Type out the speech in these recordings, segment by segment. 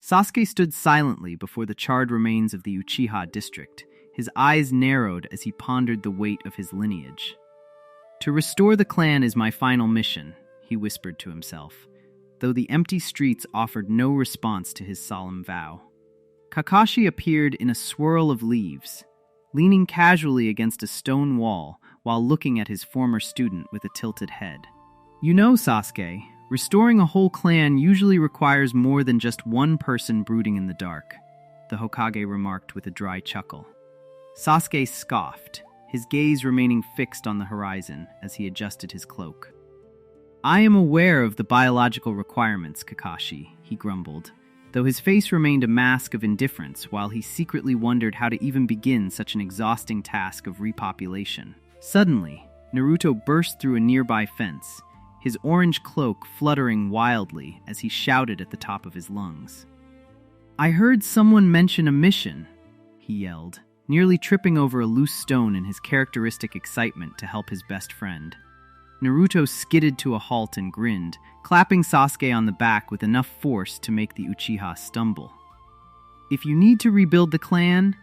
Sasuke stood silently before the charred remains of the Uchiha district, his eyes narrowed as he pondered the weight of his lineage. "To restore the clan is my final mission," he whispered to himself, though the empty streets offered no response to his solemn vow. Kakashi appeared in a swirl of leaves, leaning casually against a stone wall while looking at his former student with a tilted head. "You know, Sasuke, restoring a whole clan usually requires more than just one person brooding in the dark," the Hokage remarked with a dry chuckle. Sasuke scoffed, his gaze remaining fixed on the horizon as he adjusted his cloak. "I am aware of the biological requirements, Kakashi," he grumbled, though his face remained a mask of indifference while he secretly wondered how to even begin such an exhausting task of repopulation. Suddenly, Naruto burst through a nearby fence, his orange cloak fluttering wildly as he shouted at the top of his lungs. "I heard someone mention a mission," he yelled, nearly tripping over a loose stone in his characteristic excitement to help his best friend. Naruto skidded to a halt and grinned, clapping Sasuke on the back with enough force to make the Uchiha stumble. "If you need to rebuild the clan,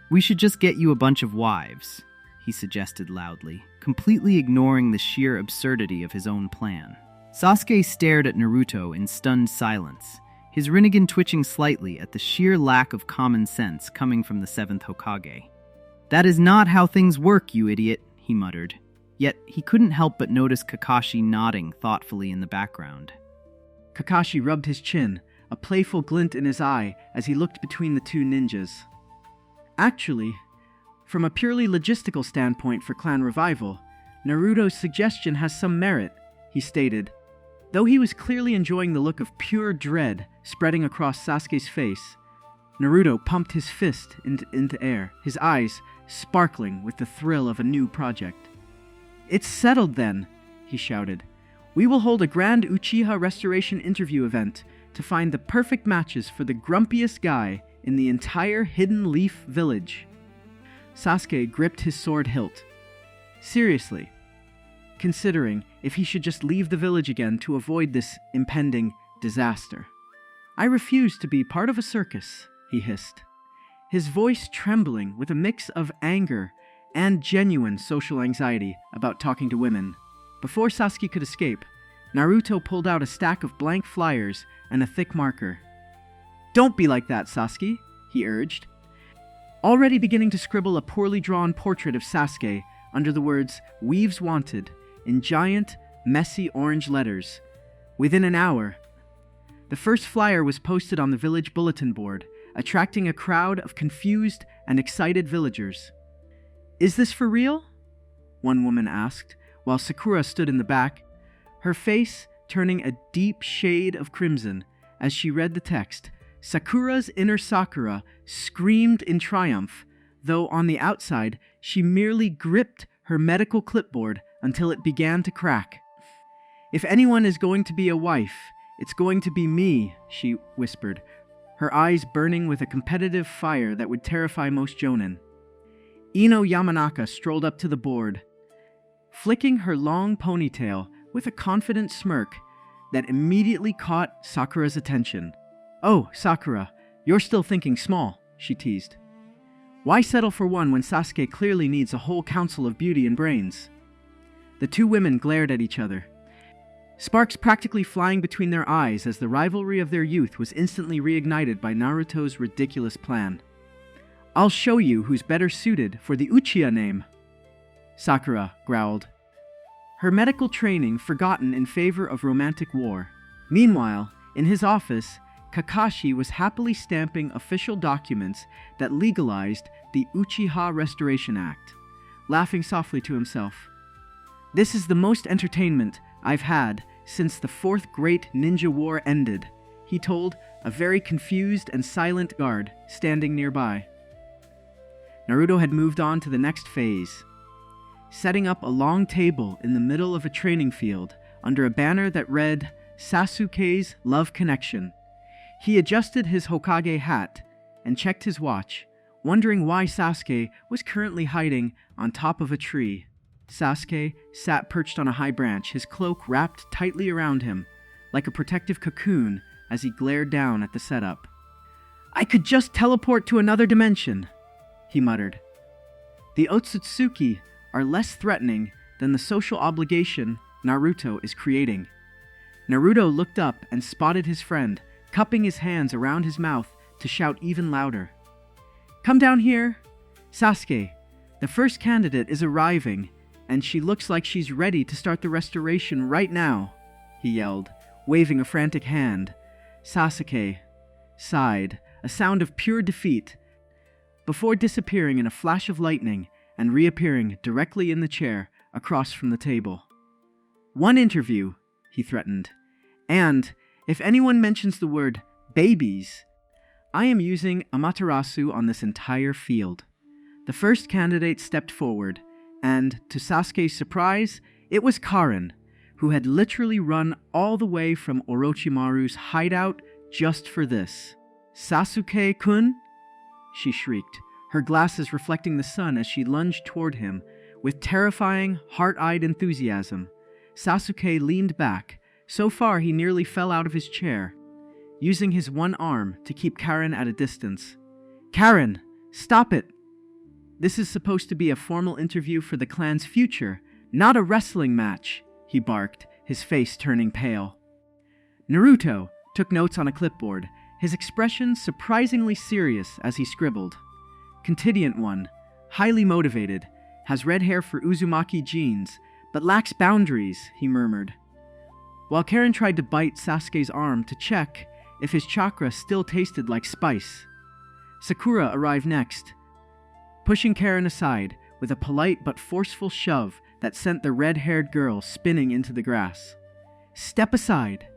we should just get you a bunch of wives," he suggested loudly, completely ignoring the sheer absurdity of his own plan. Sasuke stared at Naruto in stunned silence, his Rinnegan twitching slightly at the sheer lack of common sense coming from the Seventh Hokage. "That is not how things work, you idiot," he muttered. Yet he couldn't help but notice Kakashi nodding thoughtfully in the background. Kakashi rubbed his chin, a playful glint in his eye as he looked between the two ninjas. "Actually, from a purely logistical standpoint for clan revival, Naruto's suggestion has some merit," he stated. Though he was clearly enjoying the look of pure dread spreading across Sasuke's face, Naruto pumped his fist into air, his eyes sparkling with the thrill of a new project. "It's settled then," he shouted. "We will hold a grand Uchiha Restoration Interview event to find the perfect matches for the grumpiest guy in the entire Hidden Leaf village." Sasuke gripped his sword hilt. Seriously, considering if he should just leave the village again to avoid this impending disaster. "I refuse to be part of a circus," he hissed, his voice trembling with a mix of anger and genuine social anxiety about talking to women. Before Sasuke could escape, Naruto pulled out a stack of blank flyers and a thick marker. "Don't be like that, Sasuke," he urged, already beginning to scribble a poorly drawn portrait of Sasuke under the words "Weaves Wanted" in giant, messy orange letters. Within an hour, the first flyer was posted on the village bulletin board, attracting a crowd of confused and excited villagers. "Is this for real?" one woman asked, while Sakura stood in the back, her face turning a deep shade of crimson as she read the text. Sakura's inner Sakura screamed in triumph, though on the outside she merely gripped her medical clipboard until it began to crack. "If anyone is going to be a wife, it's going to be me," she whispered, her eyes burning with a competitive fire that would terrify most jonin. Ino Yamanaka strolled up to the board, flicking her long ponytail with a confident smirk that immediately caught Sakura's attention. "Oh, Sakura, you're still thinking small," she teased. "Why settle for one when Sasuke clearly needs a whole council of beauty and brains?" The two women glared at each other, sparks practically flying between their eyes as the rivalry of their youth was instantly reignited by Naruto's ridiculous plan. "I'll show you who's better suited for the Uchiha name," Sakura growled, her medical training forgotten in favor of romantic war. Meanwhile, in his office, Kakashi was happily stamping official documents that legalized the Uchiha Restoration Act, laughing softly to himself. "This is the most entertainment I've had since the Fourth Great Ninja War ended," he told a very confused and silent guard standing nearby. Naruto had moved on to the next phase, setting up a long table in the middle of a training field under a banner that read Sasuke's Love Connection. He adjusted his Hokage hat and checked his watch, wondering why Sasuke was currently hiding on top of a tree. Sasuke sat perched on a high branch, his cloak wrapped tightly around him, like a protective cocoon as he glared down at the setup. I could just teleport to another dimension, he muttered. The Otsutsuki are less threatening than the social obligation Naruto is creating. Naruto looked up and spotted his friend, cupping his hands around his mouth to shout even louder. Come down here, Sasuke. The first candidate is arriving, and she looks like she's ready to start the restoration right now, he yelled, waving a frantic hand. Sasuke sighed, a sound of pure defeat, before disappearing in a flash of lightning and reappearing directly in the chair across from the table. One interview, he threatened, and if anyone mentions the word babies, I am using Amaterasu on this entire field. The first candidate stepped forward, and to Sasuke's surprise, it was Karin, who had literally run all the way from Orochimaru's hideout just for this. Sasuke-kun? She shrieked, her glasses reflecting the sun as she lunged toward him with terrifying, heart-eyed enthusiasm. Sasuke leaned back. So far, he nearly fell out of his chair, using his one arm to keep Karin at a distance. Karin, stop it! This is supposed to be a formal interview for the clan's future, not a wrestling match, he barked, his face turning pale. Naruto took notes on a clipboard, his expression surprisingly serious as he scribbled. Contingent one, highly motivated, has red hair for Uzumaki genes, but lacks boundaries, he murmured. While Karin tried to bite Sasuke's arm to check if his chakra still tasted like spice. Sakura arrived next, pushing Karin aside with a polite but forceful shove that sent the red-haired girl spinning into the grass. Step aside.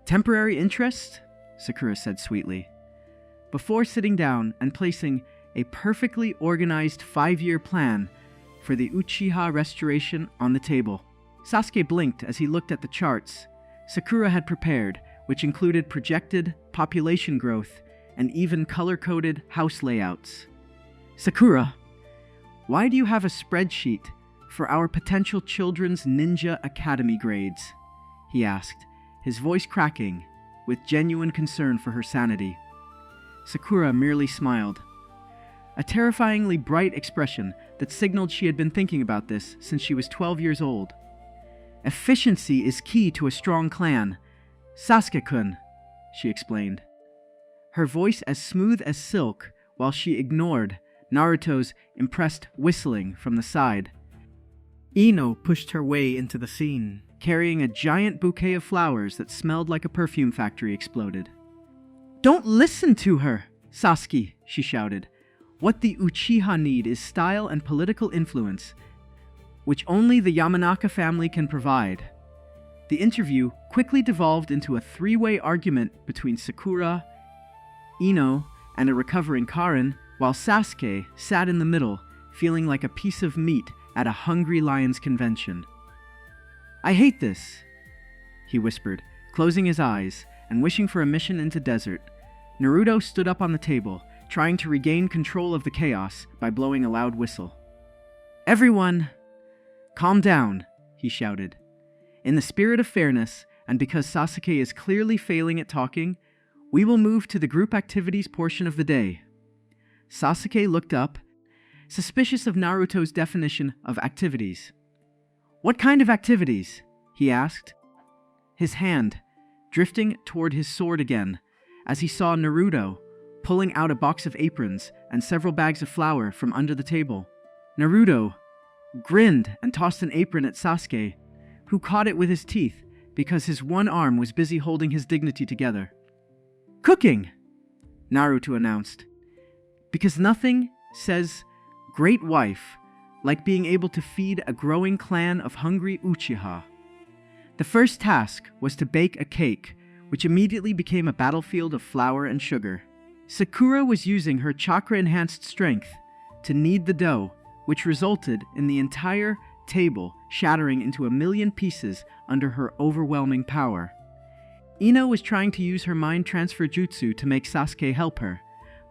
Temporary interest? Sakura said sweetly, before sitting down and placing a perfectly organized 5-year plan for the Uchiha Restoration on the table. Sasuke blinked as he looked at the charts Sakura had prepared, which included projected population growth and even color-coded house layouts. Sakura, why do you have a spreadsheet for our potential children's ninja academy grades? He asked, his voice cracking with genuine concern for her sanity. Sakura merely smiled, a terrifyingly bright expression that signaled she had been thinking about this since she was 12 years old. Efficiency is key to a strong clan. Sasuke-kun, she explained, her voice as smooth as silk while she ignored Naruto's impressed whistling from the side. Ino pushed her way into the scene, carrying a giant bouquet of flowers that smelled like a perfume factory exploded. Don't listen to her, Sasuke, she shouted. What the Uchiha need is style and political influence, which only the Yamanaka family can provide. The interview quickly devolved into a 3-way argument between Sakura, Ino, and a recovering Karin, while Sasuke sat in the middle, feeling like a piece of meat at a hungry lion's convention. I hate this, he whispered, closing his eyes and wishing for a mission into desert. Naruto stood up on the table, trying to regain control of the chaos by blowing a loud whistle. Everyone, calm down, he shouted. In the spirit of fairness, and because Sasuke is clearly failing at talking, we will move to the group activities portion of the day. Sasuke looked up, suspicious of Naruto's definition of activities. What kind of activities? He asked, his hand drifting toward his sword again as he saw Naruto pulling out a box of aprons and several bags of flour from under the table. Naruto grinned and tossed an apron at Sasuke, who caught it with his teeth because his one arm was busy holding his dignity together. Cooking, Naruto announced, because nothing says great wife like being able to feed a growing clan of hungry Uchiha. The first task was to bake a cake, which immediately became a battlefield of flour and sugar. Sakura was using her chakra-enhanced strength to knead the dough, which resulted in the entire table shattering into 1,000,000 pieces under her overwhelming power. Ino was trying to use her mind transfer jutsu to make Sasuke help her,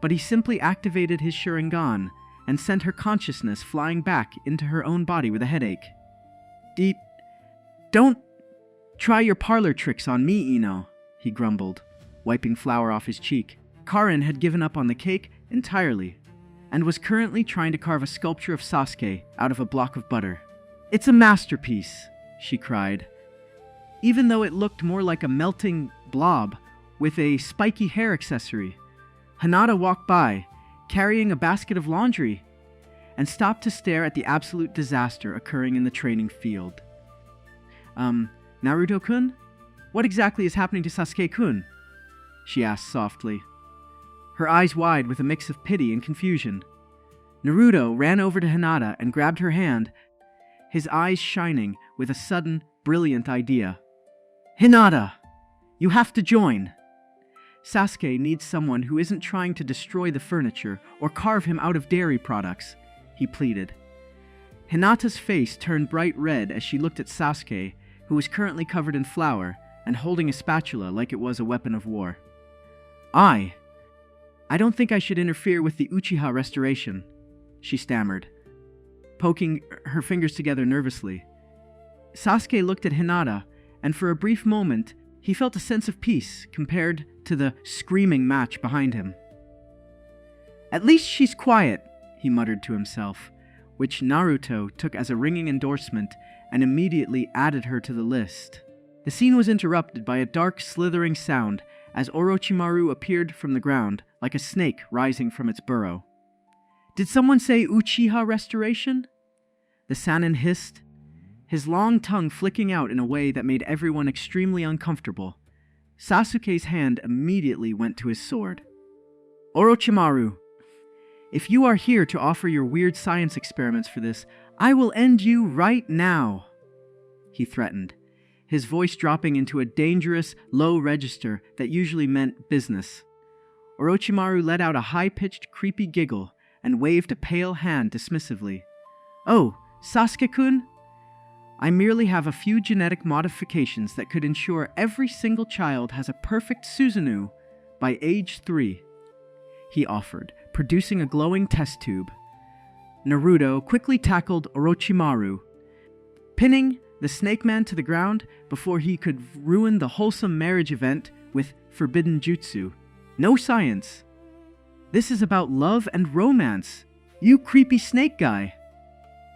but he simply activated his Sharingan and sent her consciousness flying back into her own body with a headache. Don't try your parlor tricks on me, Ino, he grumbled, wiping flour off his cheek. Karin had given up on the cake entirely and was currently trying to carve a sculpture of Sasuke out of a block of butter. "It's a masterpiece," she cried, even though it looked more like a melting blob with a spiky hair accessory. Hinata walked by, carrying a basket of laundry, and stopped to stare at the absolute disaster occurring in the training field. Naruto-kun? What exactly is happening to Sasuke-kun?" she asked softly, her eyes wide with a mix of pity and confusion. Naruto ran over to Hinata and grabbed her hand, his eyes shining with a sudden, brilliant idea. "Hinata, you have to join. Sasuke needs someone who isn't trying to destroy the furniture or carve him out of dairy products," he pleaded. Hinata's face turned bright red as she looked at Sasuke, who was currently covered in flour and holding a spatula like it was a weapon of war. I don't think I should interfere with the Uchiha Restoration," she stammered, poking her fingers together nervously. Sasuke looked at Hinata, and for a brief moment, he felt a sense of peace compared to the screaming match behind him. "At least she's quiet," he muttered to himself, which Naruto took as a ringing endorsement and immediately added her to the list. The scene was interrupted by a dark, slithering sound as Orochimaru appeared from the ground like a snake rising from its burrow. "Did someone say Uchiha Restoration?" The Sannin hissed, his long tongue flicking out in a way that made everyone extremely uncomfortable. Sasuke's hand immediately went to his sword. "Orochimaru, if you are here to offer your weird science experiments for this, I will end you right now," he threatened, his voice dropping into a dangerous, low register that usually meant business. Orochimaru let out a high-pitched, creepy giggle and waved a pale hand dismissively. "Oh, Sasuke-kun? I merely have a few genetic modifications that could ensure every single child has a perfect Susanoo by age 3, he offered, producing a glowing test tube. Naruto quickly tackled Orochimaru, pinning the Snake Man to the ground before he could ruin the wholesome marriage event with forbidden jutsu. "No science. This is about love and romance, you creepy snake guy,"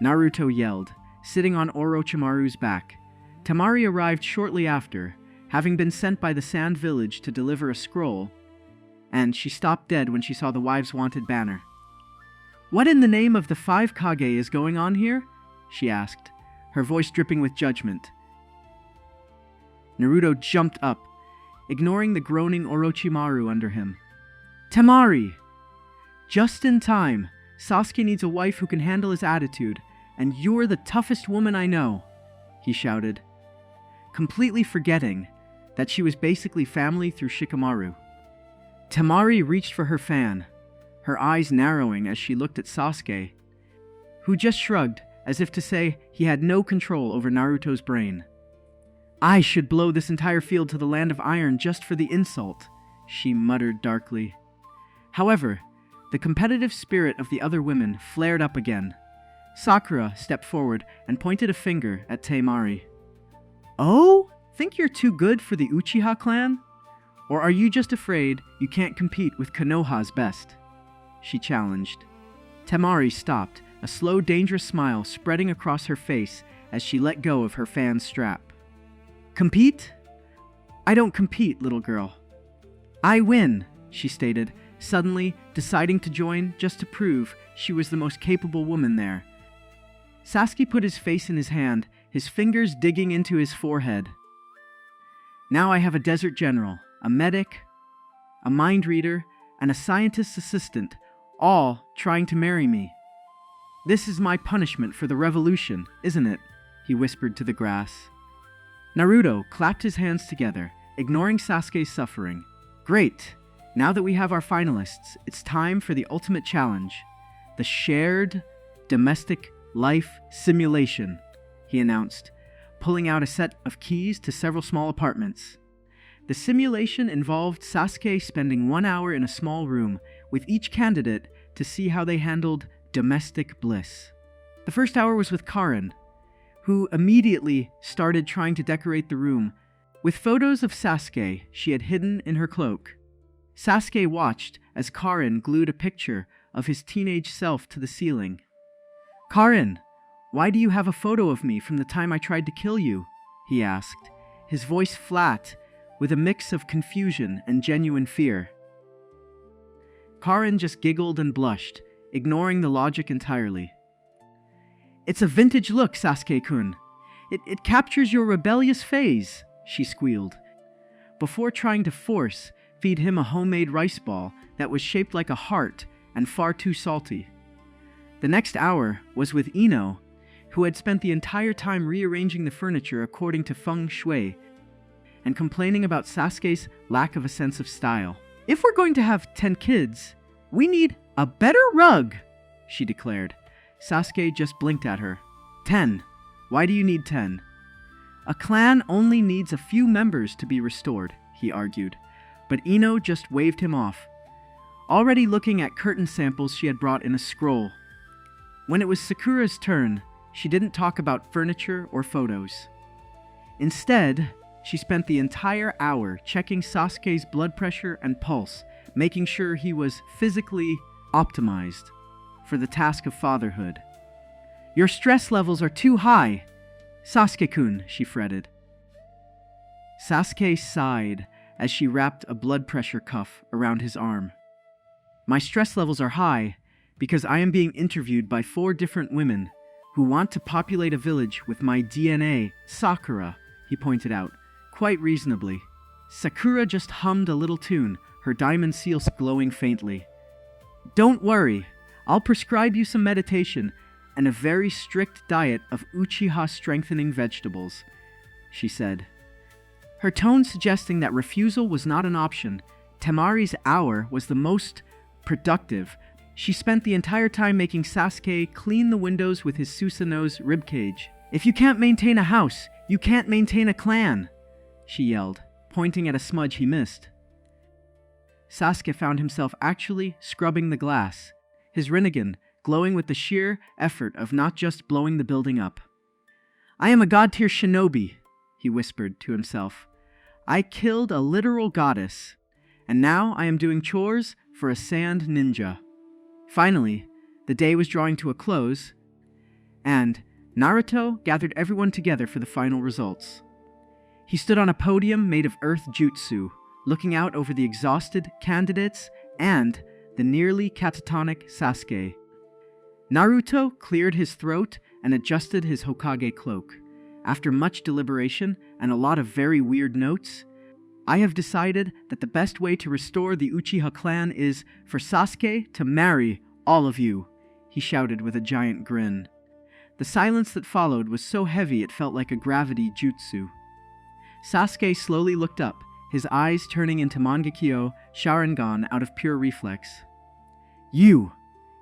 Naruto yelled, sitting on Orochimaru's back. Temari arrived shortly after, having been sent by the Sand Village to deliver a scroll, and she stopped dead when she saw the Wives Wanted banner. "What in the name of the 5 Kage is going on here?" she asked, her voice dripping with judgment. Naruto jumped up, ignoring the groaning Orochimaru under him. "Temari! Just in time. Sasuke needs a wife who can handle his attitude, and you're the toughest woman I know," he shouted, completely forgetting that she was basically family through Shikamaru. Temari reached for her fan, her eyes narrowing as she looked at Sasuke, who just shrugged as if to say he had no control over Naruto's brain. "I should blow this entire field to the land of iron just for the insult," she muttered darkly. However, the competitive spirit of the other women flared up again. Sakura stepped forward and pointed a finger at Temari. "Oh? Think you're too good for the Uchiha clan? Or are you just afraid you can't compete with Konoha's best?" she challenged. Temari stopped, a slow, dangerous smile spreading across her face as she let go of her fan strap. "Compete? I don't compete, little girl. I win," she stated, suddenly deciding to join just to prove she was the most capable woman there. Sasuke put his face in his hand, his fingers digging into his forehead. "Now I have a desert general, a medic, a mind reader, and a scientist's assistant, all trying to marry me. This is my punishment for the revolution, isn't it?" he whispered to the grass. Naruto clapped his hands together, ignoring Sasuke's suffering. "Great! Now that we have our finalists, it's time for the ultimate challenge. The shared domestic life simulation," he announced, pulling out a set of keys to several small apartments. The simulation involved Sasuke spending 1 hour in a small room with each candidate to see how they handled domestic bliss. The first hour was with Karin, who immediately started trying to decorate the room with photos of Sasuke she had hidden in her cloak. Sasuke watched as Karin glued a picture of his teenage self to the ceiling. "Karin, why do you have a photo of me from the time I tried to kill you?" he asked, his voice flat, with a mix of confusion and genuine fear. Karin just giggled and blushed, ignoring the logic entirely. "It's a vintage look, Sasuke-kun. It captures your rebellious phase," she squealed, before trying to feed him a homemade rice ball that was shaped like a heart and far too salty. The next hour was with Ino, who had spent the entire time rearranging the furniture according to feng shui and complaining about Sasuke's lack of a sense of style. "If we're going to have 10 kids, we need a better rug," she declared. Sasuke just blinked at her. 10. Why do you need 10? "A clan only needs a few members to be restored," he argued, but Ino just waved him off, already looking at curtain samples she had brought in a scroll. When it was Sakura's turn, she didn't talk about furniture or photos. Instead, she spent the entire hour checking Sasuke's blood pressure and pulse, making sure he was physically optimized for the task of fatherhood. "Your stress levels are too high, Sasuke-kun," she fretted. Sasuke sighed as she wrapped a blood pressure cuff around his arm. "My stress levels are high because I am being interviewed by 4 different women who want to populate a village with my DNA, Sakura," he pointed out, quite reasonably. Sakura just hummed a little tune, her diamond seals glowing faintly. "Don't worry, I'll prescribe you some meditation and a very strict diet of Uchiha strengthening vegetables," she said, her tone suggesting that refusal was not an option. Temari's hour was the most productive. She spent the entire time making Sasuke clean the windows with his Susanoo's ribcage. "If you can't maintain a house, you can't maintain a clan," she yelled, pointing at a smudge he missed. Sasuke found himself actually scrubbing the glass, his Rinnegan glowing with the sheer effort of not just blowing the building up. "I am a god-tier shinobi," he whispered to himself. "I killed a literal goddess, and now I am doing chores for a sand ninja." Finally, the day was drawing to a close, and Naruto gathered everyone together for the final results. He stood on a podium made of earth jutsu, looking out over the exhausted candidates and the nearly catatonic Sasuke. Naruto cleared his throat and adjusted his Hokage cloak. "After much deliberation and a lot of very weird notes, I have decided that the best way to restore the Uchiha clan is for Sasuke to marry all of you," he shouted with a giant grin. The silence that followed was so heavy it felt like a gravity jutsu. Sasuke slowly looked up, his eyes turning into Mangekyo Sharingan out of pure reflex. You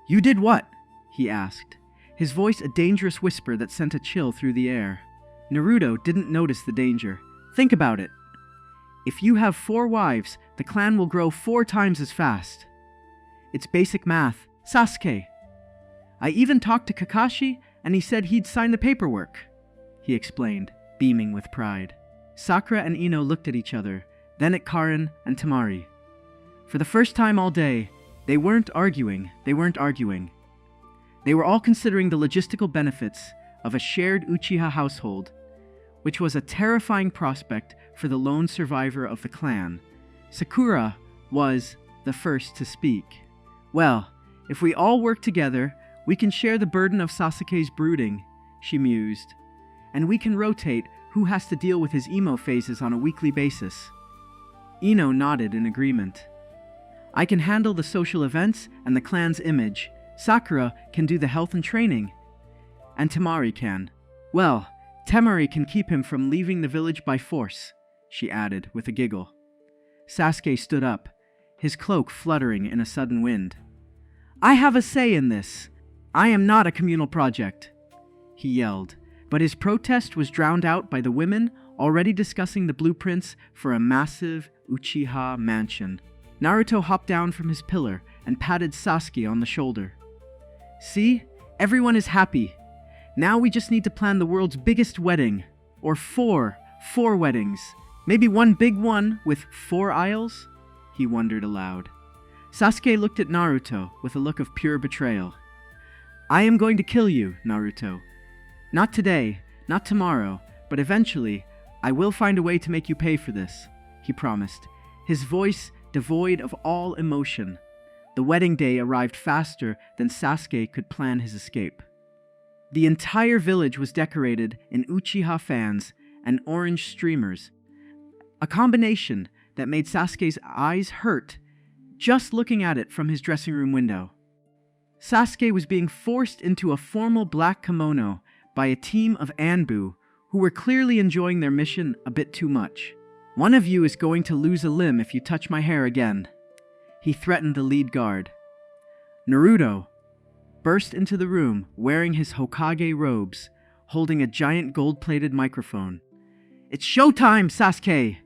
did what?" he asked, his voice a dangerous whisper that sent a chill through the air. Naruto didn't notice the danger. "Think about it. If you have 4 wives, the clan will grow 4 times as fast. It's basic math, Sasuke. I even talked to Kakashi, and he said he'd sign the paperwork," he explained, beaming with pride. Sakura and Ino looked at each other, then at Karin and Temari. For the first time all day, they weren't arguing. They were all considering the logistical benefits of a shared Uchiha household, which was a terrifying prospect for the lone survivor of the clan. Sakura was the first to speak. "Well, if we all work together, we can share the burden of Sasuke's brooding," she mused, "and we can rotate who has to deal with his emo phases on a weekly basis." Ino nodded in agreement. "I can handle the social events and the clan's image. Sakura can do the health and training. And Temari can. Well, Temari can keep him from leaving the village by force," she added with a giggle. Sasuke stood up, his cloak fluttering in a sudden wind. "I have a say in this. I am not a communal project," he yelled, but his protest was drowned out by the women already discussing the blueprints for a massive Uchiha mansion. Naruto hopped down from his pillar and patted Sasuke on the shoulder. "See? Everyone is happy. Now we just need to plan the world's biggest wedding. Or four weddings. Maybe one big one with 4 aisles?" he wondered aloud. Sasuke looked at Naruto with a look of pure betrayal. I am going to kill you, Naruto. Not today, not tomorrow, but eventually, I will find a way to make you pay for this, he promised, his voice devoid of all emotion. The wedding day arrived faster than Sasuke could plan his escape. The entire village was decorated in Uchiha fans and orange streamers, a combination that made Sasuke's eyes hurt just looking at it from his dressing room window. Sasuke was being forced into a formal black kimono by a team of Anbu who were clearly enjoying their mission a bit too much. One of you is going to lose a limb if you touch my hair again, he threatened the lead guard. Naruto burst into the room wearing his Hokage robes, holding a giant gold-plated microphone. It's showtime, Sasuke!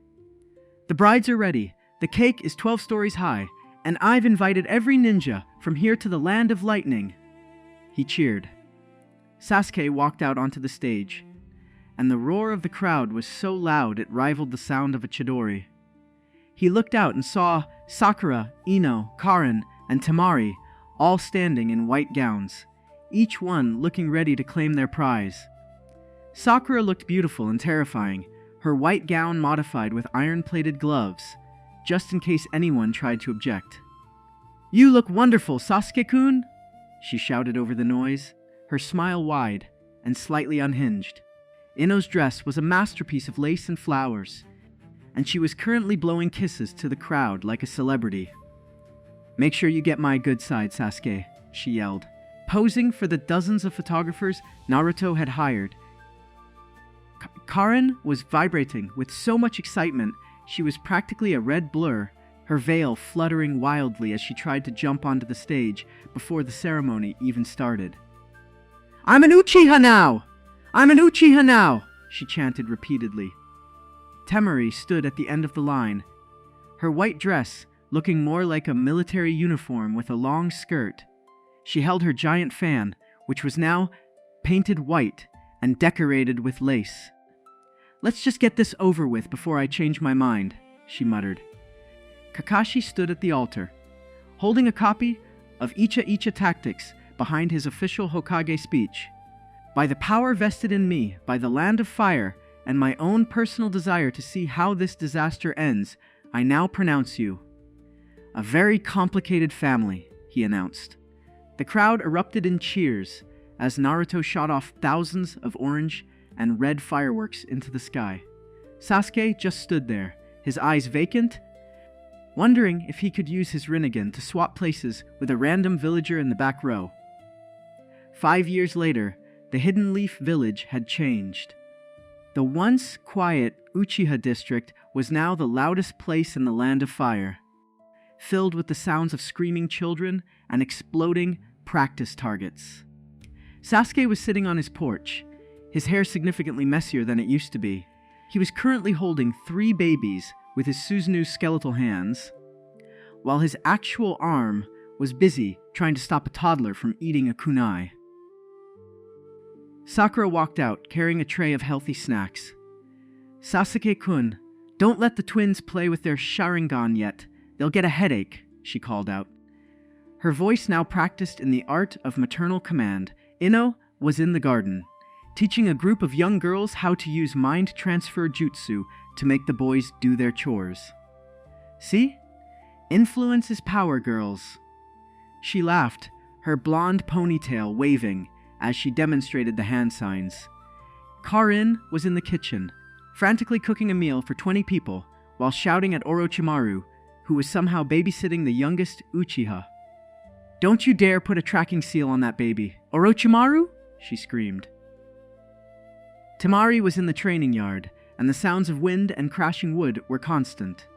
The brides are ready, the cake is 12 stories high, and I've invited every ninja from here to the land of lightning. He cheered. Sasuke walked out onto the stage, and the roar of the crowd was so loud it rivaled the sound of a chidori. He looked out and saw Sakura, Ino, Karin, and Temari all standing in white gowns, each one looking ready to claim their prize. Sakura looked beautiful and terrifying, her white gown modified with iron-plated gloves, just in case anyone tried to object. You look wonderful, Sasuke-kun, she shouted over the noise, her smile wide and slightly unhinged. Ino's dress was a masterpiece of lace and flowers, and she was currently blowing kisses to the crowd like a celebrity. Make sure you get my good side, Sasuke, she yelled, posing for the dozens of photographers Naruto had hired. Karin was vibrating with so much excitement she was practically a red blur, her veil fluttering wildly as she tried to jump onto the stage before the ceremony even started. I'm an Uchiha now! I'm an Uchiha now! She chanted repeatedly. Temari stood at the end of the line, her white dress looking more like a military uniform with a long skirt. She held her giant fan, which was now painted white and decorated with lace. Let's just get this over with before I change my mind, she muttered. Kakashi stood at the altar, holding a copy of Uchiha Tactics behind his official Hokage speech. By the power vested in me by the Land of Fire and my own personal desire to see how this disaster ends, I now pronounce you a very complicated family, he announced. The crowd erupted in cheers as Naruto shot off thousands of orange and red fireworks into the sky. Sasuke just stood there, his eyes vacant, wondering if he could use his Rinnegan to swap places with a random villager in the back row. 5 years later, the Hidden Leaf village had changed. The once quiet Uchiha district was now the loudest place in the Land of Fire, filled with the sounds of screaming children and exploding practice targets. Sasuke was sitting on his porch, his hair significantly messier than it used to be. He was currently holding 3 babies with his Susanoo skeletal hands, while his actual arm was busy trying to stop a toddler from eating a kunai. Sakura walked out, carrying a tray of healthy snacks. Sasuke-kun, don't let the twins play with their Sharingan yet. They'll get a headache, she called out. Her voice now practiced in the art of maternal command. Ino was in the garden, teaching a group of young girls how to use mind transfer jutsu to make the boys do their chores. See? Influence is power, girls. She laughed, her blonde ponytail waving as she demonstrated the hand signs. Karin was in the kitchen, frantically cooking a meal for 20 people while shouting at Orochimaru, who was somehow babysitting the youngest Uchiha. Don't you dare put a tracking seal on that baby. Orochimaru? She screamed. Temari was in the training yard, and the sounds of wind and crashing wood were constant.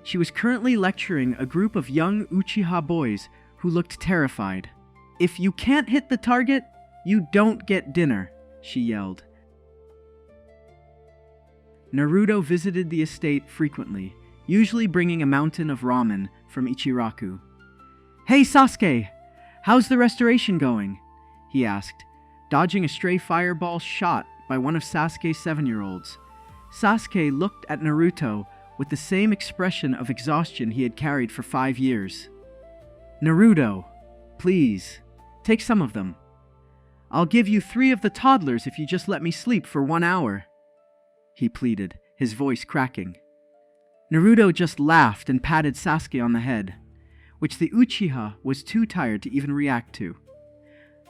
She was currently lecturing a group of young Uchiha boys who looked terrified. If you can't hit the target, you don't get dinner, she yelled. Naruto visited the estate frequently, usually bringing a mountain of ramen from Ichiraku. Hey Sasuke, how's the restoration going? He asked, dodging a stray fireball shot by one of Sasuke's 7-year-olds. Sasuke looked at Naruto with the same expression of exhaustion he had carried for 5 years. "Naruto, please, take some of them. I'll give you 3 of the toddlers if you just let me sleep for 1 hour," he pleaded, his voice cracking. Naruto just laughed and patted Sasuke on the head, which the Uchiha was too tired to even react to.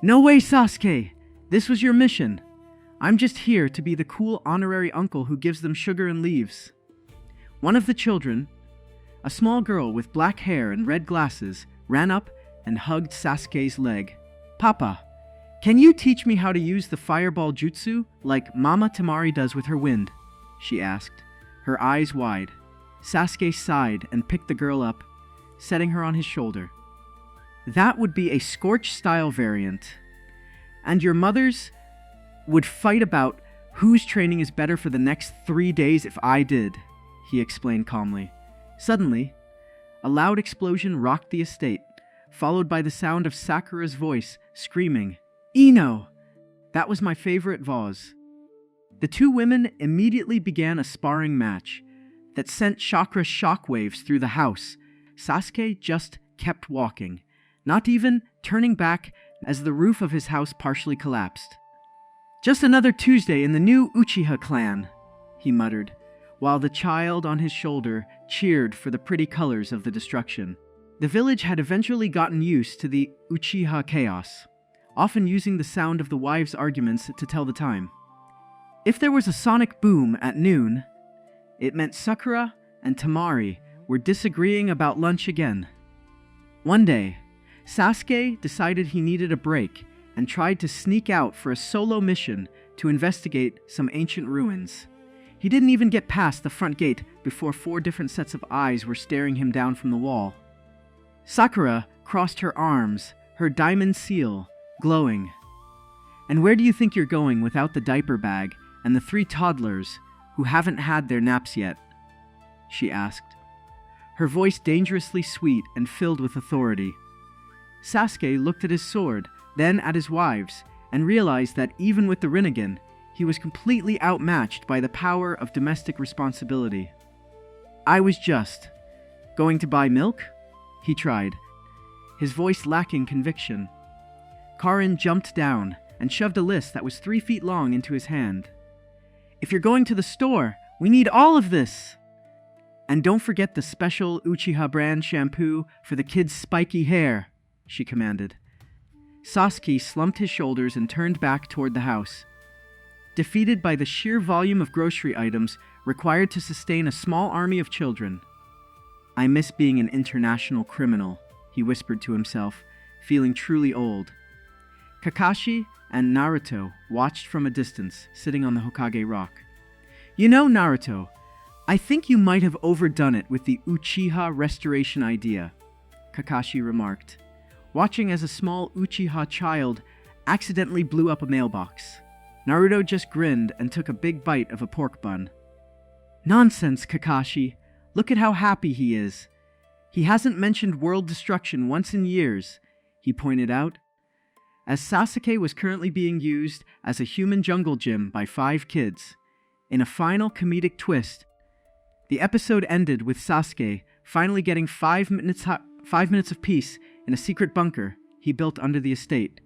"No way, Sasuke! This was your mission. I'm just here to be the cool honorary uncle who gives them sugar and leaves." One of the children, a small girl with black hair and red glasses, ran up and hugged Sasuke's leg. "Papa, can you teach me how to use the fireball jutsu like Mama Temari does with her wind?" she asked, her eyes wide. Sasuke sighed and picked the girl up, setting her on his shoulder. "That would be a Scorch-style variant. And your mothers would fight about whose training is better for the next 3 days if I did," he explained calmly. Suddenly, a loud explosion rocked the estate, followed by the sound of Sakura's voice screaming, "Ino!" That was my favorite vase. The 2 women immediately began a sparring match that sent chakra shockwaves through the house. Sasuke just kept walking, not even turning back as the roof of his house partially collapsed. "Just another Tuesday in the new Uchiha clan," he muttered, while the child on his shoulder cheered for the pretty colors of the destruction. The village had eventually gotten used to the Uchiha chaos, often using the sound of the wives' arguments to tell the time. If there was a sonic boom at noon, it meant Sakura and Temari were disagreeing about lunch again. One day, Sasuke decided he needed a break and tried to sneak out for a solo mission to investigate some ancient ruins. He didn't even get past the front gate before 4 different sets of eyes were staring him down from the wall. Sakura crossed her arms, her diamond seal glowing. "And where do you think you're going without the diaper bag and the 3 toddlers who haven't had their naps yet?" she asked, her voice dangerously sweet and filled with authority. Sasuke looked at his sword, then at his wives, and realized that even with the Rinnegan, he was completely outmatched by the power of domestic responsibility. "I was just going to buy milk?" he tried, his voice lacking conviction. Karin jumped down and shoved a list that was 3 feet long into his hand. "If you're going to the store, we need all of this! And don't forget the special Uchiha brand shampoo for the kids' spiky hair," she commanded. Sasuke slumped his shoulders and turned back toward the house. Defeated by the sheer volume of grocery items required to sustain a small army of children. "I miss being an international criminal," he whispered to himself, feeling truly old. Kakashi and Naruto watched from a distance, sitting on the Hokage rock. "You know, Naruto, I think you might have overdone it with the Uchiha Restoration idea," Kakashi remarked, watching as a small Uchiha child accidentally blew up a mailbox. Naruto just grinned and took a big bite of a pork bun. "Nonsense, Kakashi. Look at how happy he is. He hasn't mentioned world destruction once in years," he pointed out. As Sasuke was currently being used as a human jungle gym by 5 kids. In a final comedic twist, the episode ended with Sasuke finally getting 5 minutes of peace in a secret bunker he built under the estate,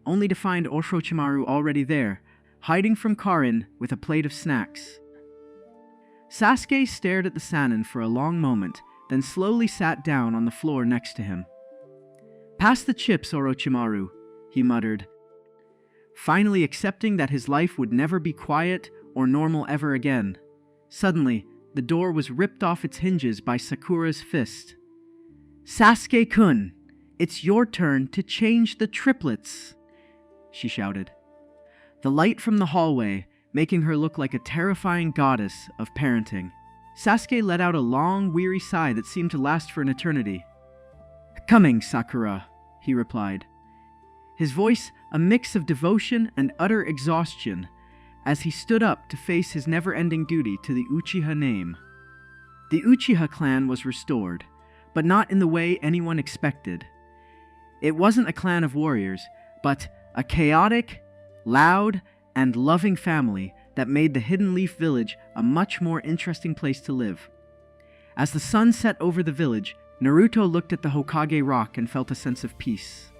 only to find Orochimaru already there, hiding from Karin with a plate of snacks. Sasuke stared at the Sannin for a long moment, then slowly sat down on the floor next to him. "Pass the chips, Orochimaru," he muttered, finally accepting that his life would never be quiet or normal ever again. Suddenly, the door was ripped off its hinges by Sakura's fist. "Sasuke-kun, it's your turn to change the triplets," she shouted. The light from the hallway, making her look like a terrifying goddess of parenting. Sasuke let out a long, weary sigh that seemed to last for an eternity. "Coming, Sakura," he replied, his voice a mix of devotion and utter exhaustion as he stood up to face his never-ending duty to the Uchiha name. The Uchiha clan was restored, but not in the way anyone expected. It wasn't a clan of warriors, but a chaotic, loud, and loving family that made the Hidden Leaf village a much more interesting place to live. As the sun set over the village, Naruto looked at the Hokage rock and felt a sense of peace.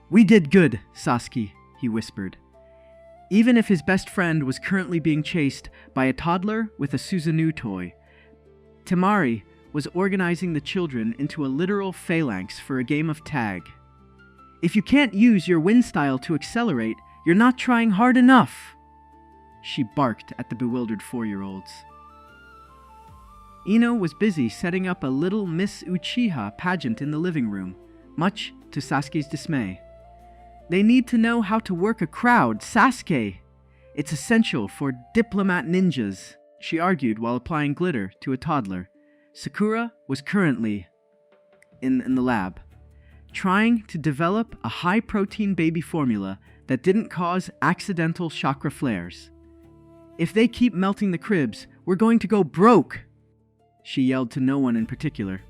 "We did good, Sasuke," he whispered. Even if his best friend was currently being chased by a toddler with a Susanoo toy, Temari was organizing the children into a literal phalanx for a game of tag. "If you can't use your wind style to accelerate, you're not trying hard enough," she barked at the bewildered 4-year-olds. Ino was busy setting up a little Miss Uchiha pageant in the living room, much to Sasuke's dismay. "They need to know how to work a crowd, Sasuke. It's essential for diplomat ninjas," she argued while applying glitter to a toddler. Sakura was currently in the lab, trying to develop a high-protein baby formula that didn't cause accidental chakra flares. "If they keep melting the cribs, we're going to go broke," she yelled to no one in particular.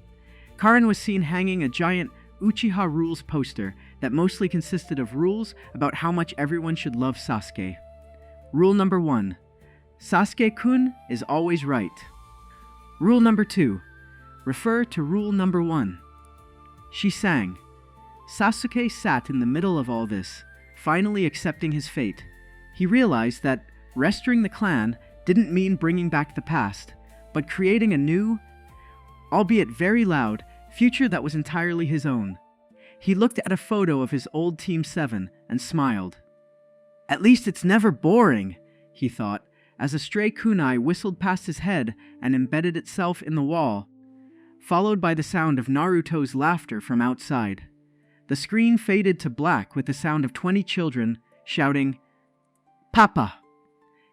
Karin was seen hanging a giant Uchiha Rules poster that mostly consisted of rules about how much everyone should love Sasuke. Rule number 1. Sasuke-kun is always right. Rule number 2. Refer to rule number 1. She sang. Sasuke sat in the middle of all this, finally accepting his fate. He realized that restoring the clan didn't mean bringing back the past, but creating a new, albeit very loud, future that was entirely his own. He looked at a photo of his old Team 7 and smiled. "At least it's never boring," he thought, as a stray kunai whistled past his head and embedded itself in the wall, followed by the sound of Naruto's laughter from outside. The screen faded to black with the sound of 20 children shouting, "Papa!"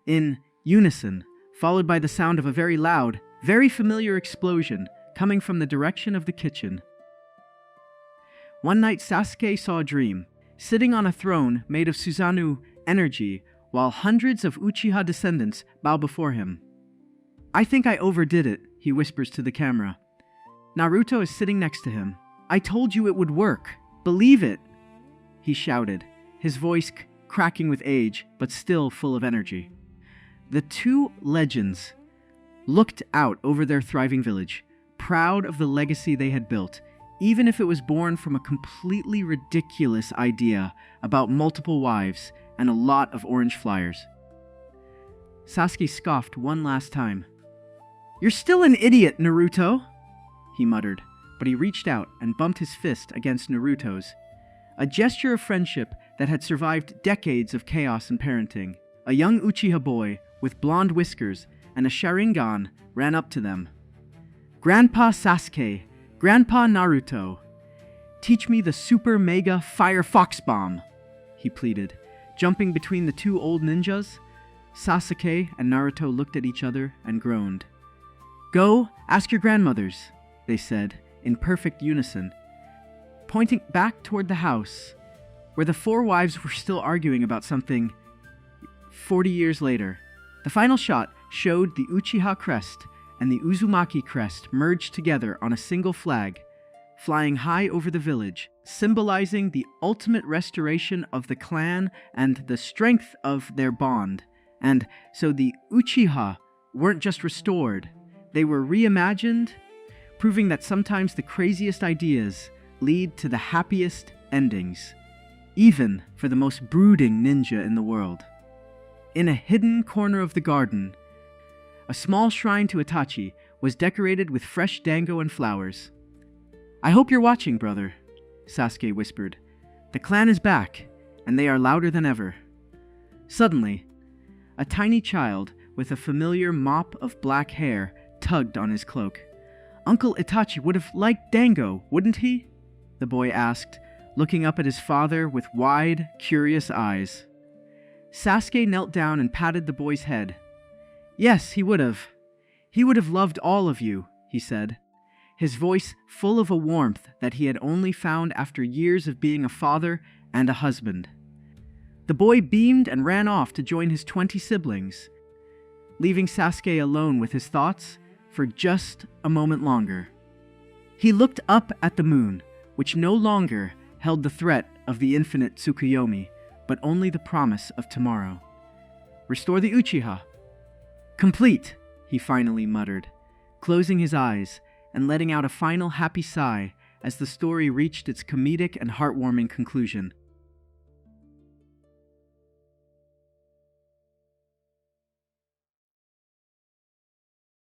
in unison, followed by the sound of a very loud, very familiar explosion coming from the direction of the kitchen. One night Sasuke saw a dream, sitting on a throne made of Susanoo energy, while hundreds of Uchiha descendants bow before him. "I think I overdid it," he whispers to the camera. Naruto is sitting next to him. "I told you it would work. Believe it," he shouted, his voice cracking with age, but still full of energy. The two legends looked out over their thriving village, proud of the legacy they had built, even if it was born from a completely ridiculous idea about multiple wives and a lot of orange flyers. Sasuke scoffed one last time. "You're still an idiot, Naruto," he muttered, but he reached out and bumped his fist against Naruto's, a gesture of friendship that had survived decades of chaos and parenting. A young Uchiha boy with blonde whiskers and a Sharingan ran up to them. "Grandpa Sasuke, Grandpa Naruto, teach me the super mega fire fox bomb," he pleaded, jumping between the two old ninjas. Sasuke and Naruto looked at each other and groaned. "Go, ask your grandmothers," they said, in perfect unison, pointing back toward the house, where the four wives were still arguing about something 40 years later. The final shot showed the Uchiha crest and the Uzumaki crest merged together on a single flag, flying high over the village, symbolizing the ultimate restoration of the clan and the strength of their bond. And so the Uchiha weren't just restored, they were reimagined, proving that sometimes the craziest ideas lead to the happiest endings, even for the most brooding ninja in the world. In a hidden corner of the garden, a small shrine to Itachi was decorated with fresh dango and flowers. "I hope you're watching, brother," Sasuke whispered. "The clan is back, and they are louder than ever." Suddenly, a tiny child with a familiar mop of black hair tugged on his cloak. "Uncle Itachi would have liked dango, wouldn't he?" the boy asked, looking up at his father with wide, curious eyes. Sasuke knelt down and patted the boy's head. "Yes, he would have. He would have loved all of you," he said, his voice full of a warmth that he had only found after years of being a father and a husband. The boy beamed and ran off to join his 20 siblings, leaving Sasuke alone with his thoughts for just a moment longer. He looked up at the moon, which no longer held the threat of the infinite Tsukuyomi, but only the promise of tomorrow. "Restore the Uchiha." "Complete," he finally muttered, closing his eyes and letting out a final happy sigh as the story reached its comedic and heartwarming conclusion.